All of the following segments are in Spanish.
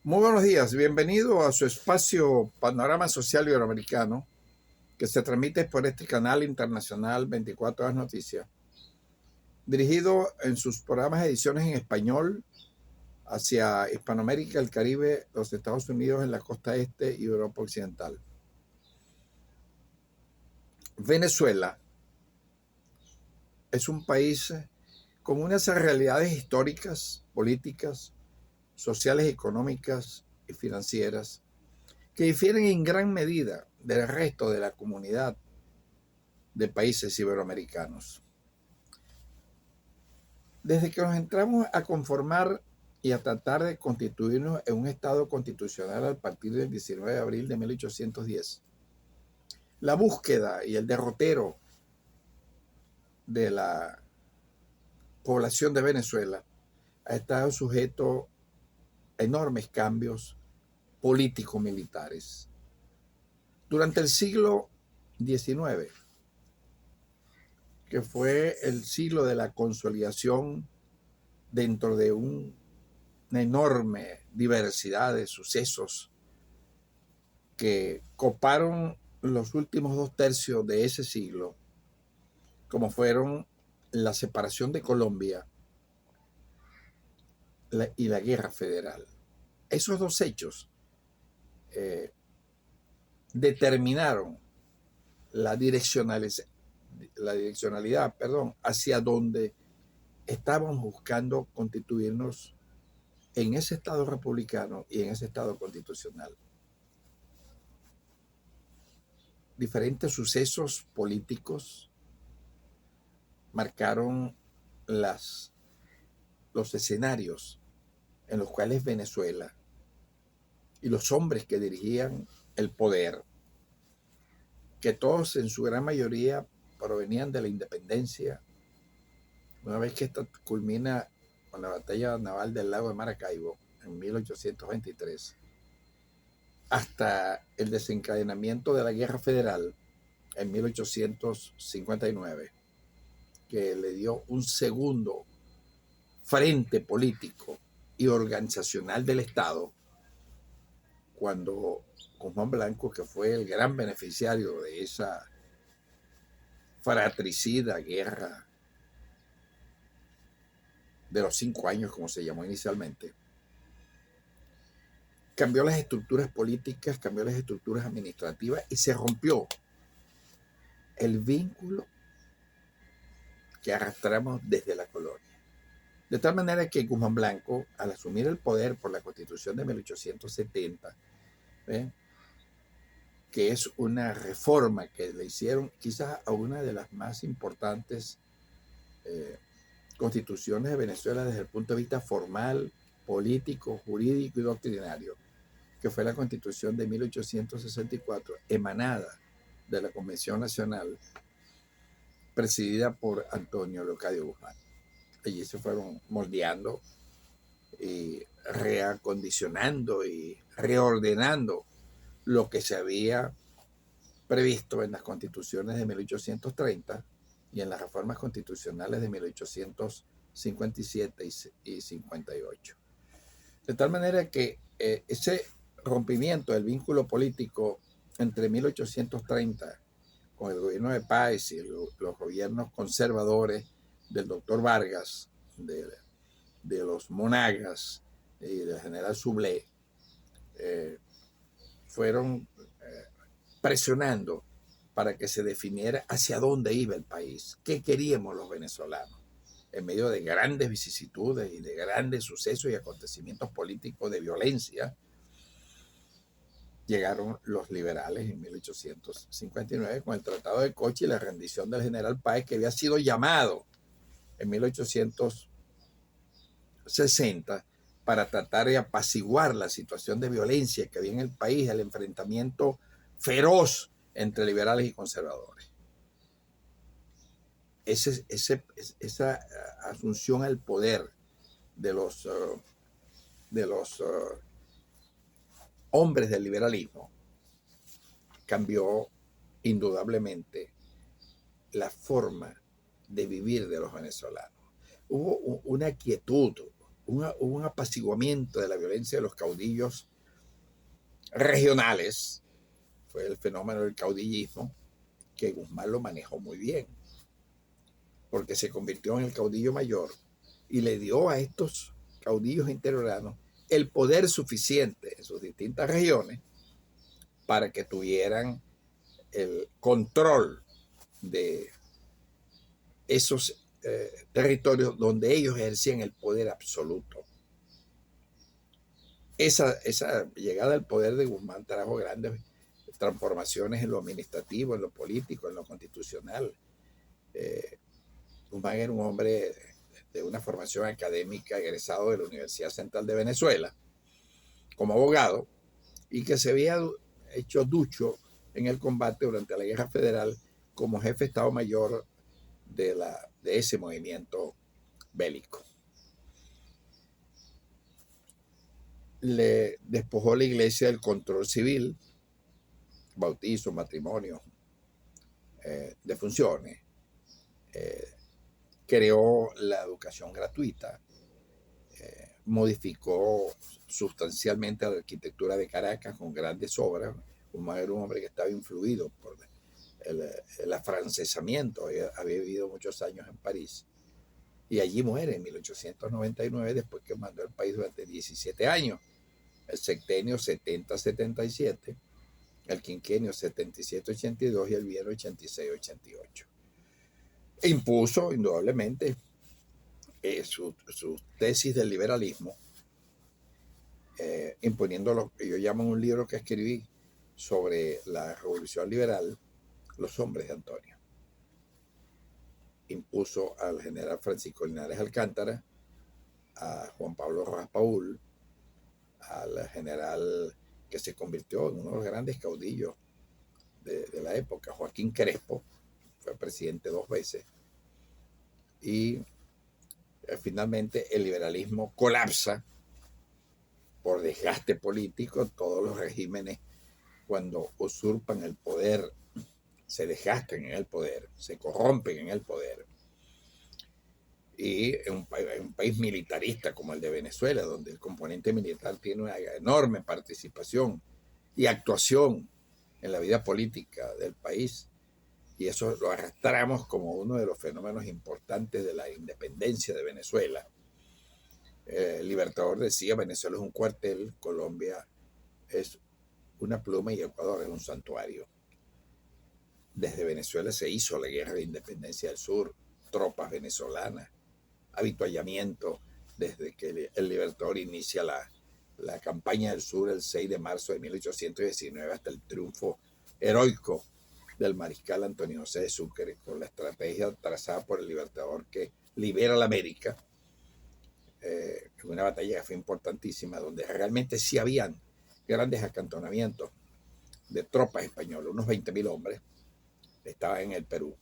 Muy buenos días, bienvenido a su espacio Panorama Social Iberoamericano, que se transmite por este canal internacional 24 Horas Noticias, dirigido en sus programas de ediciones en español hacia Hispanoamérica, el Caribe, los Estados Unidos en la costa este y Europa Occidental. Venezuela es un país con unas realidades históricas, políticas, sociales, económicas y financieras que difieren en gran medida del resto de la comunidad de países iberoamericanos. Desde que nos entramos a conformar y a tratar de constituirnos en un Estado constitucional a partir del 19 de abril de 1810, la búsqueda y el derrotero de la población de Venezuela ha estado sujeto a enormes cambios político-militares. Durante el siglo XIX, que fue el siglo de la consolidación dentro de una enorme diversidad de sucesos que coparon los últimos 2/3 de ese siglo, como fueron la separación de Colombia y la Guerra Federal. Esos dos hechos determinaron la direccionalidad, hacia donde estábamos buscando constituirnos en ese Estado republicano y en ese Estado constitucional. Diferentes sucesos políticos marcaron los escenarios en los cuales Venezuela y los hombres que dirigían el poder, que todos en su gran mayoría provenían de la independencia, una vez que esta culmina con la batalla naval del lago de Maracaibo en 1823, hasta el desencadenamiento de la Guerra Federal en 1859, que le dio un segundo frente político y organizacional del Estado, cuando Guzmán Blanco, que fue el gran beneficiario de esa fratricida guerra de los 5 años, como se llamó inicialmente, cambió las estructuras políticas, cambió las estructuras administrativas y se rompió el vínculo que arrastramos desde la colonia. De tal manera que Guzmán Blanco, al asumir el poder por la Constitución de 1870, que es una reforma que le hicieron quizás a una de las más importantes constituciones de Venezuela desde el punto de vista formal, político, jurídico y doctrinario, que fue la Constitución de 1864, emanada de la Convención Nacional, presidida por Antonio Leocadio Guzmán. Allí se fueron moldeando y reacondicionando y reordenando lo que se había previsto en las constituciones de 1830 y en las reformas constitucionales de 1857 y 58. De tal manera que ese rompimiento del vínculo político entre 1830 con el gobierno de Páez y los gobiernos conservadores del doctor Vargas, de los Monagas y del general Sublé, fueron presionando para que se definiera hacia dónde iba el país, qué queríamos los venezolanos, en medio de grandes vicisitudes y de grandes sucesos y acontecimientos políticos de violencia. Llegaron los liberales en 1859 con el Tratado de Coche y la rendición del general Páez, que había sido llamado en 1860 para tratar de apaciguar la situación de violencia que había en el país, el enfrentamiento feroz entre liberales y conservadores. Esa asunción al poder de los hombres del liberalismo cambió indudablemente la forma de vivir de los venezolanos. Hubo una quietud hubo un apaciguamiento de la violencia de los caudillos regionales. Fue el fenómeno del caudillismo que Guzmán lo manejó muy bien, porque se convirtió en el caudillo mayor y le dio a estos caudillos interioranos el poder suficiente en sus distintas regiones para que tuvieran el control de esos territorios donde ellos ejercían el poder absoluto. Esa llegada al poder de Guzmán trajo grandes transformaciones en lo administrativo, en lo político, en lo constitucional. Guzmán era un hombre de una formación académica egresado de la Universidad Central de Venezuela como abogado y que se había hecho ducho en el combate durante la Guerra Federal como jefe de Estado Mayor de ese movimiento bélico. Le despojó la iglesia del control civil, bautizo, matrimonio, defunciones, creó la educación gratuita, modificó sustancialmente la arquitectura de Caracas con grandes obras. Guzmán era un hombre que estaba influido por el afrancesamiento, había vivido muchos años en París y allí muere en 1899 después que mandó el país durante 17 años, el sexenio 70-77, el quinquenio 77-82 y el bienio 86-88. E impuso indudablemente su tesis del liberalismo, imponiendo lo que yo llamo en un libro que escribí sobre la revolución liberal, Los hombres de Antonio. Impuso al general Francisco Linares Alcántara, a Juan Pablo Rojas Paul, al general que se convirtió en uno de los grandes caudillos de la época, Joaquín Crespo, fue presidente 2 veces, y finalmente el liberalismo colapsa por desgaste político. Todos los regímenes, cuando usurpan el poder, se desgastan en el poder, se corrompen en el poder. Y en un país militarista como el de Venezuela, donde el componente militar tiene una enorme participación y actuación en la vida política del país, y eso lo arrastramos como uno de los fenómenos importantes de la independencia de Venezuela. El Libertador decía: Venezuela es un cuartel, Colombia es una pluma y Ecuador es un santuario. Desde Venezuela se hizo la guerra de independencia del sur, tropas venezolanas, avituallamiento, desde que el Libertador inicia la campaña del sur el 6 de marzo de 1819 hasta el triunfo heroico del mariscal Antonio José de Sucre, con la estrategia trazada por el Libertador que libera la América. Una batalla que fue importantísima, donde realmente sí habían grandes acantonamientos de tropas españolas, unos 20.000 hombres, estaban en el Perú,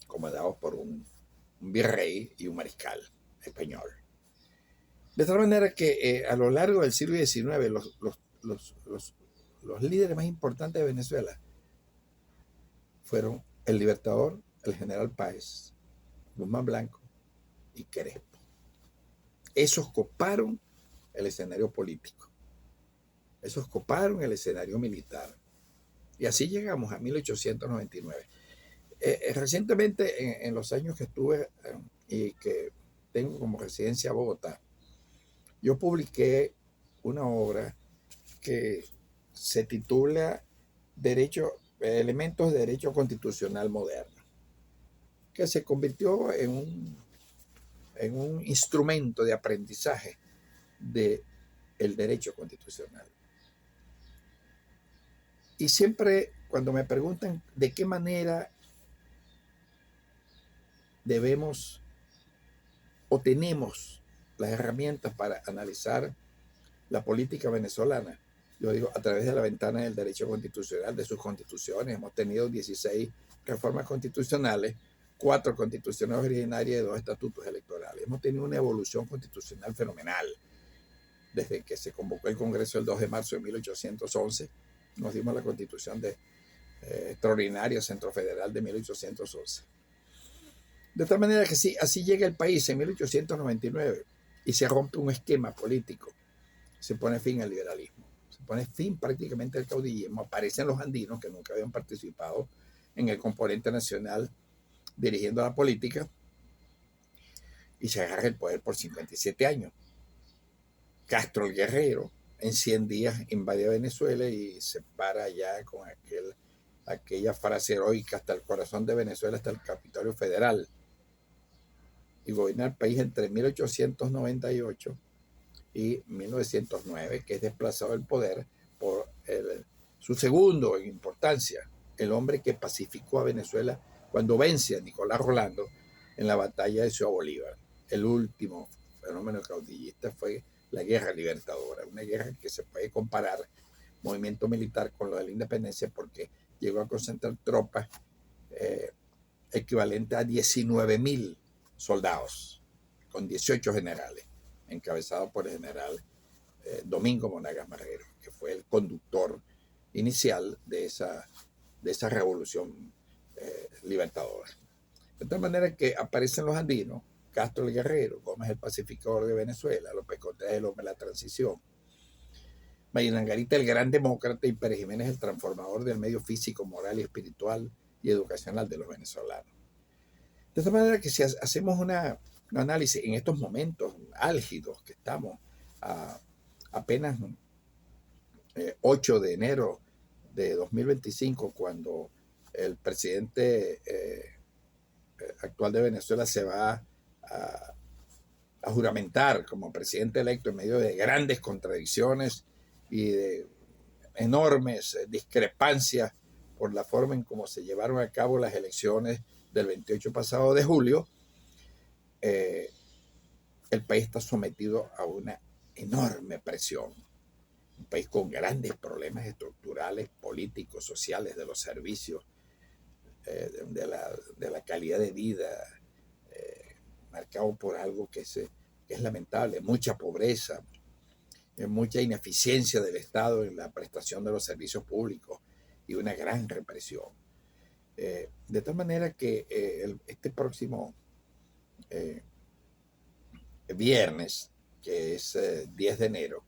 comandados por un virrey y un mariscal español. De tal manera que a lo largo del siglo XIX, los líderes más importantes de Venezuela fueron el Libertador, el general Páez, Guzmán Blanco y Crespo. Esos coparon el escenario político, esos coparon el escenario militar. Y así llegamos a 1899. Recientemente, en los años que estuve y que tengo como residencia Bogotá, yo publiqué una obra que se titula Elementos de Derecho Constitucional Moderno, que se convirtió en un instrumento de aprendizaje del derecho constitucional. Y siempre cuando me preguntan de qué manera debemos o tenemos las herramientas para analizar la política venezolana, yo digo, a través de la ventana del derecho constitucional, de sus constituciones. Hemos tenido 16 reformas constitucionales, 4 constituciones originarias y 2 estatutos electorales. Hemos tenido una evolución constitucional fenomenal. Desde que se convocó el Congreso el 2 de marzo de 1811, nos dimos la constitución extraordinaria Centro Federal de 1811. De tal manera que sí, así llega el país en 1899 y se rompe un esquema político. Se pone fin al liberalismo, se pone fin prácticamente al caudillismo. Aparecen los andinos que nunca habían participado en el componente nacional dirigiendo la política y se agarra el poder por 57 años. Castro el Guerrero en 100 días invade Venezuela y se para ya con aquella frase heroica: hasta el corazón de Venezuela, hasta el Capitolio Federal, y gobierna el país entre 1898 y 1909, que es desplazado del poder por su segundo en importancia, el hombre que pacificó a Venezuela cuando vence a Nicolás Rolando en la batalla de Ciudad Bolívar. El último fenómeno caudillista fue la Guerra Libertadora, una guerra que se puede comparar movimiento militar con lo de la independencia, porque llegó a concentrar tropas equivalentes a 19.000 soldados, con 18 generales, encabezado por el general Domingo Monagas Marrero, que fue el conductor inicial de esa revolución libertadora. De tal manera que aparecen los andinos: Castro el Guerrero, Gómez el pacificador de Venezuela, López Cortés el hombre de la transición, Mayrangarita el gran demócrata y Pérez Jiménez el transformador del medio físico, moral y espiritual y educacional de los venezolanos. De tal manera que si hacemos un análisis en estos momentos álgidos que estamos apenas 8 de enero de 2025, cuando el presidente actual de Venezuela se va a juramentar como presidente electo en medio de grandes contradicciones y de enormes discrepancias por la forma en cómo se llevaron a cabo las elecciones del 28 pasado de julio, el país está sometido a una enorme presión. Un país con grandes problemas estructurales, políticos, sociales, de los servicios, de la calidad de vida, marcado por algo que es lamentable: mucha pobreza, mucha ineficiencia del Estado en la prestación de los servicios públicos y una gran represión. De tal manera que este próximo viernes, que es 10 de enero,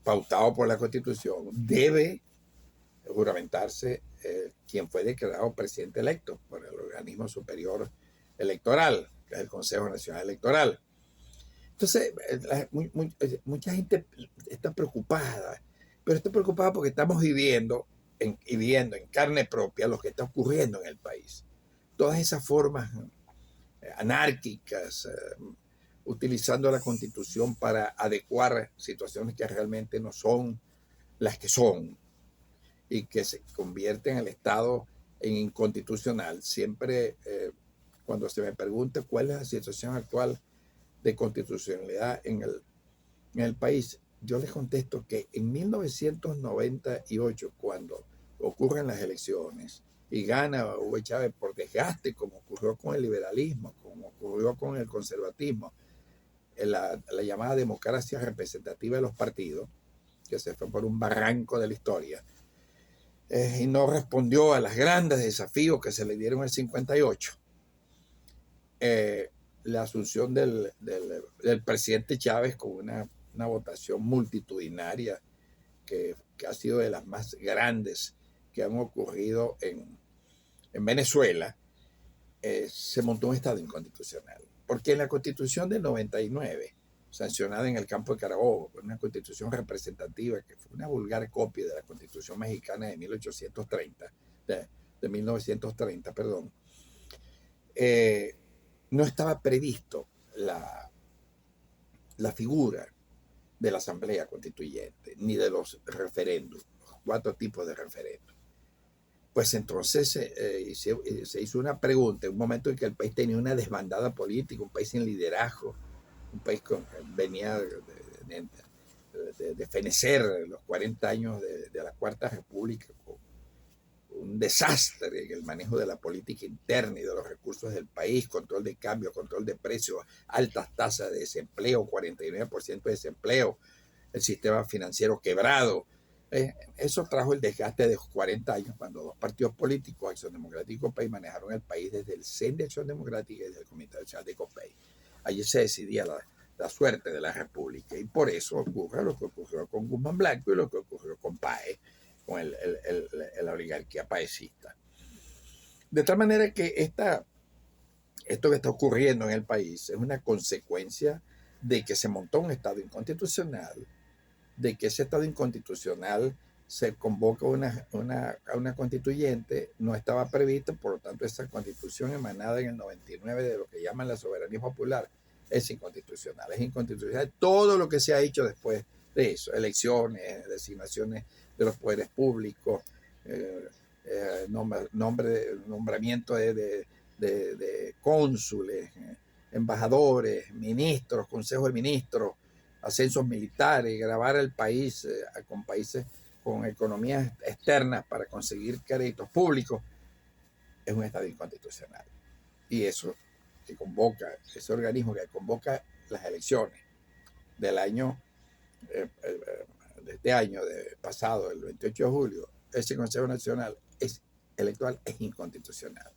pautado por la Constitución, debe juramentarse quien fue declarado presidente electo por el organismo superior electoral, que es el Consejo Nacional Electoral. Entonces, mucha gente está preocupada, pero está preocupada porque estamos viviendo en carne propia lo que está ocurriendo en el país. Todas esas formas anárquicas, utilizando la Constitución para adecuar situaciones que realmente no son las que son y que se convierten al Estado en inconstitucional. Siempre cuando se me pregunta cuál es la situación actual de constitucionalidad en el país, yo les contesto que en 1998, cuando ocurren las elecciones y gana Hugo Chávez por desgaste, como ocurrió con el liberalismo, como ocurrió con el conservatismo, la llamada democracia representativa de los partidos, que se fue por un barranco de la historia, y no respondió a los grandes desafíos que se le dieron en el 58. La asunción del presidente Chávez con una votación multitudinaria que ha sido de las más grandes que han ocurrido en Venezuela, se montó un Estado inconstitucional. Porque en la Constitución del 99, sancionada en el campo de Carabobo, una constitución representativa que fue una vulgar copia de la Constitución mexicana de 1830, de 1930, perdón, no estaba previsto la figura de la Asamblea Constituyente, ni de los referéndums, los 4 tipos de referéndum. Pues entonces se hizo una pregunta, en un momento en que el país tenía una desbandada política, un país sin liderazgo, un país que venía de fenecer los 40 años de la Cuarta República, con un desastre en el manejo de la política interna y de los recursos del país, control de cambio, control de precios, altas tasas de desempleo, 49% de desempleo, el sistema financiero quebrado. Eso trajo el desgaste de 40 años, cuando 2 partidos políticos, Acción Democrática y COPEI, manejaron el país desde el CEN de Acción Democrática y desde el Comité Nacional de COPEI. Allí se decidía la suerte de la República. Y por eso ocurre lo que ocurrió con Guzmán Blanco y lo que ocurrió con Páez, con la oligarquía paecista. De tal manera que esto que está ocurriendo en el país es una consecuencia de que se montó un Estado inconstitucional, de que ese Estado inconstitucional se convoca a una constituyente, no estaba previsto, por lo tanto esa constitución emanada en el 99 de lo que llaman la soberanía popular es inconstitucional. Es inconstitucional todo lo que se ha hecho después de eso, elecciones, designaciones de los poderes públicos, nombramiento de cónsules, embajadores, ministros, consejos de ministros, ascensos militares, grabar el país con países con economías externas para conseguir créditos públicos, es un Estado inconstitucional. Y eso que convoca, ese organismo que convoca las elecciones del año, de este año pasado, el 28 de julio, ese Consejo Nacional Electoral es inconstitucional.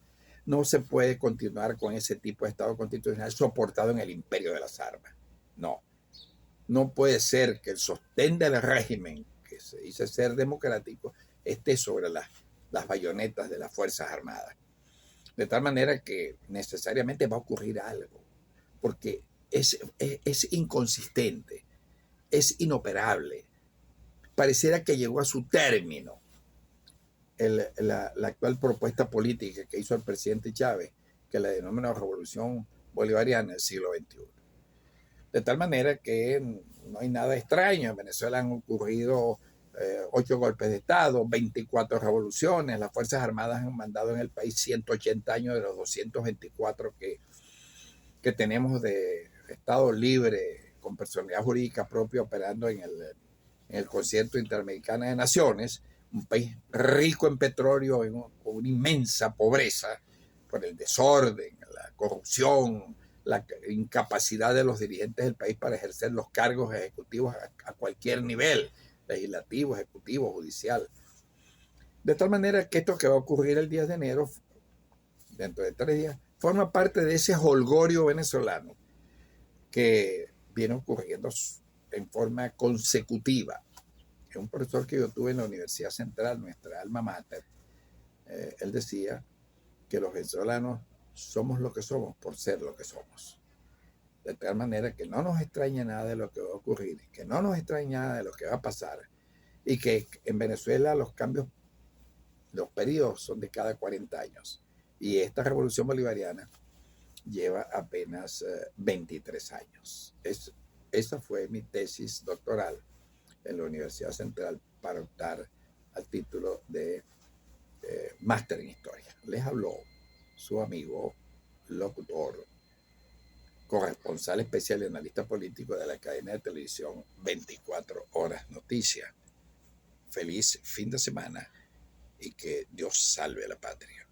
No se puede continuar con ese tipo de Estado constitucional soportado en el imperio de las armas. No. No puede ser que el sostén del régimen, que se dice ser democrático, esté sobre las bayonetas de las Fuerzas Armadas. De tal manera que necesariamente va a ocurrir algo, porque es inconsistente, es inoperable. Pareciera que llegó a su término la actual propuesta política que hizo el presidente Chávez, que la denomina Revolución Bolivariana del siglo XXI. De tal manera que no hay nada extraño. En Venezuela han ocurrido 8 golpes de Estado, 24 revoluciones. Las Fuerzas Armadas han mandado en el país 180 años de los 224 que tenemos de Estado libre, con personalidad jurídica propia, operando en el Concierto Interamericano de Naciones, un país rico en petróleo, con una inmensa pobreza por el desorden, la corrupción, la incapacidad de los dirigentes del país para ejercer los cargos ejecutivos a cualquier nivel, legislativo, ejecutivo, judicial. De tal manera que esto que va a ocurrir el 10 de enero, dentro de 3 días, forma parte de ese jolgorio venezolano que viene ocurriendo en forma consecutiva. Un profesor que yo tuve en la Universidad Central, nuestra alma mater, él decía que los venezolanos somos lo que somos por ser lo que somos. De tal manera que no nos extraña nada de lo que va a ocurrir, que no nos extraña nada de lo que va a pasar, y que en Venezuela los cambios, los periodos son de cada 40 años. Y esta revolución bolivariana lleva apenas 23 años. Esa fue mi tesis doctoral en la Universidad Central para optar al título de máster en historia. Les habló su amigo, locutor, corresponsal especial y analista político de la cadena de televisión 24 Horas Noticias. Feliz fin de semana y que Dios salve a la patria.